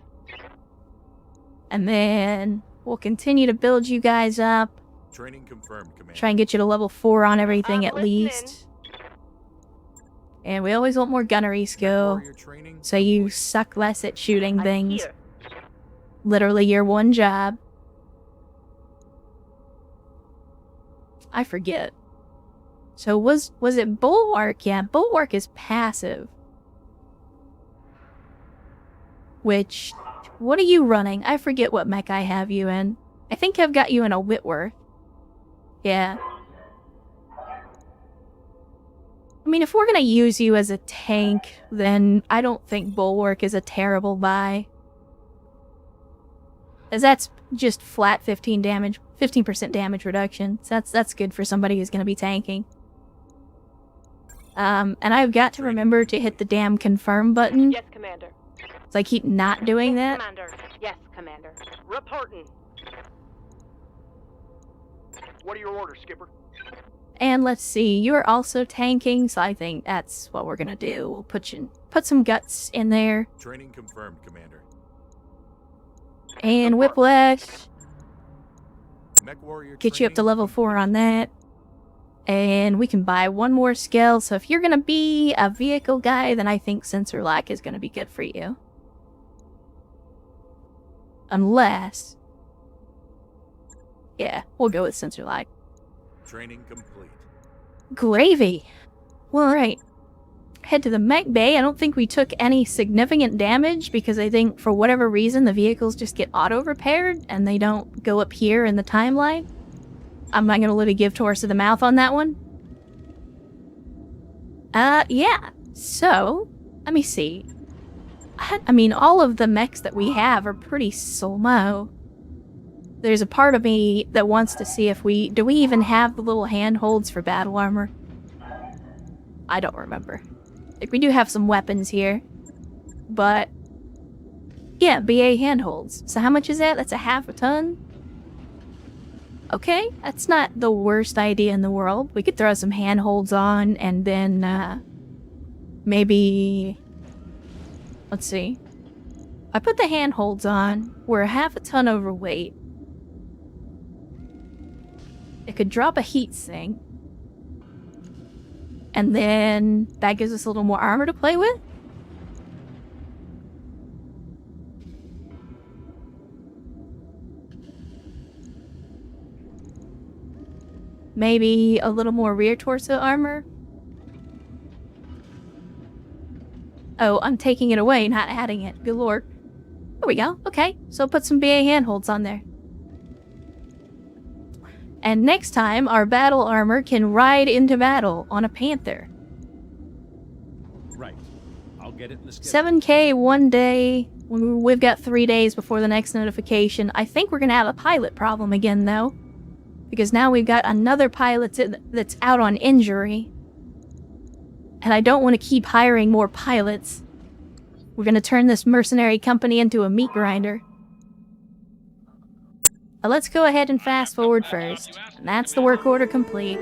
And then we'll continue to build you guys up. Training confirmed, Commander. Try and get you to level 4 on everything I'm at listening. least. And we always want more gunnery skill, Warrior training so you complete. suck less at shooting I'm things. here. Literally your one job. I forget. So was it Bulwark? Yeah, Bulwark is passive. Which, what are you running? I forget what mech I have you in. I think I've got you in a Whitworth. Yeah. I mean, if we're gonna use you as a tank, then I don't think Bulwark is a terrible buy. As that's just flat 15% damage reduction. So that's good for somebody who's gonna be tanking. And I've got to remember to hit the damn confirm button. Yes, Commander. So I keep not doing Yes, that. Commander. Yes, Commander. Reporting. What are your orders, Skipper? And let's see, you're also tanking, so I think that's what we're gonna do. We'll put some guts in there. Training confirmed, Commander. And Whiplash. Mech warrior Get you up to training level 4 complete. on that. And we can buy one more skill, so if you're gonna be a vehicle guy, then I think sensor lock is gonna be good for you. Unless... yeah, we'll go with sensor lock. Training complete. Gravy! Well, alright. Head to the mech bay. I don't think we took any significant damage, because I think for whatever reason the vehicles just get auto-repaired, and they don't go up here in the timeline. I'm not gonna let a give horse to the mouth on that one. Yeah. So, let me see. I mean, all of the mechs that we have are pretty slow. There's a part of me that wants to see if do we even have the little handholds for battle armor? I don't remember. Like, we do have some weapons here. But, yeah, BA handholds. So how much is that? That's a half a ton? Okay, that's not the worst idea in the world. We could throw some handholds on and then, maybe... let's see. I put the handholds on. We're a half a ton overweight. It could drop a heat sink. And then that gives us a little more armor to play with. Maybe a little more rear torso armor. Oh, I'm taking it away, not adding it. Good lord. There we go. Okay, so put some BA handholds on there. And next time, our battle armor can ride into battle on a Panther. Right. I'll get it in the schedule. 7K one day. We've got 3 days before the next notification. I think we're gonna have a pilot problem again, though. Because now we've got another pilot that's out on injury. And I don't want to keep hiring more pilots. We're gonna turn this mercenary company into a meat grinder. Let's go ahead and fast forward first. And that's the work order complete.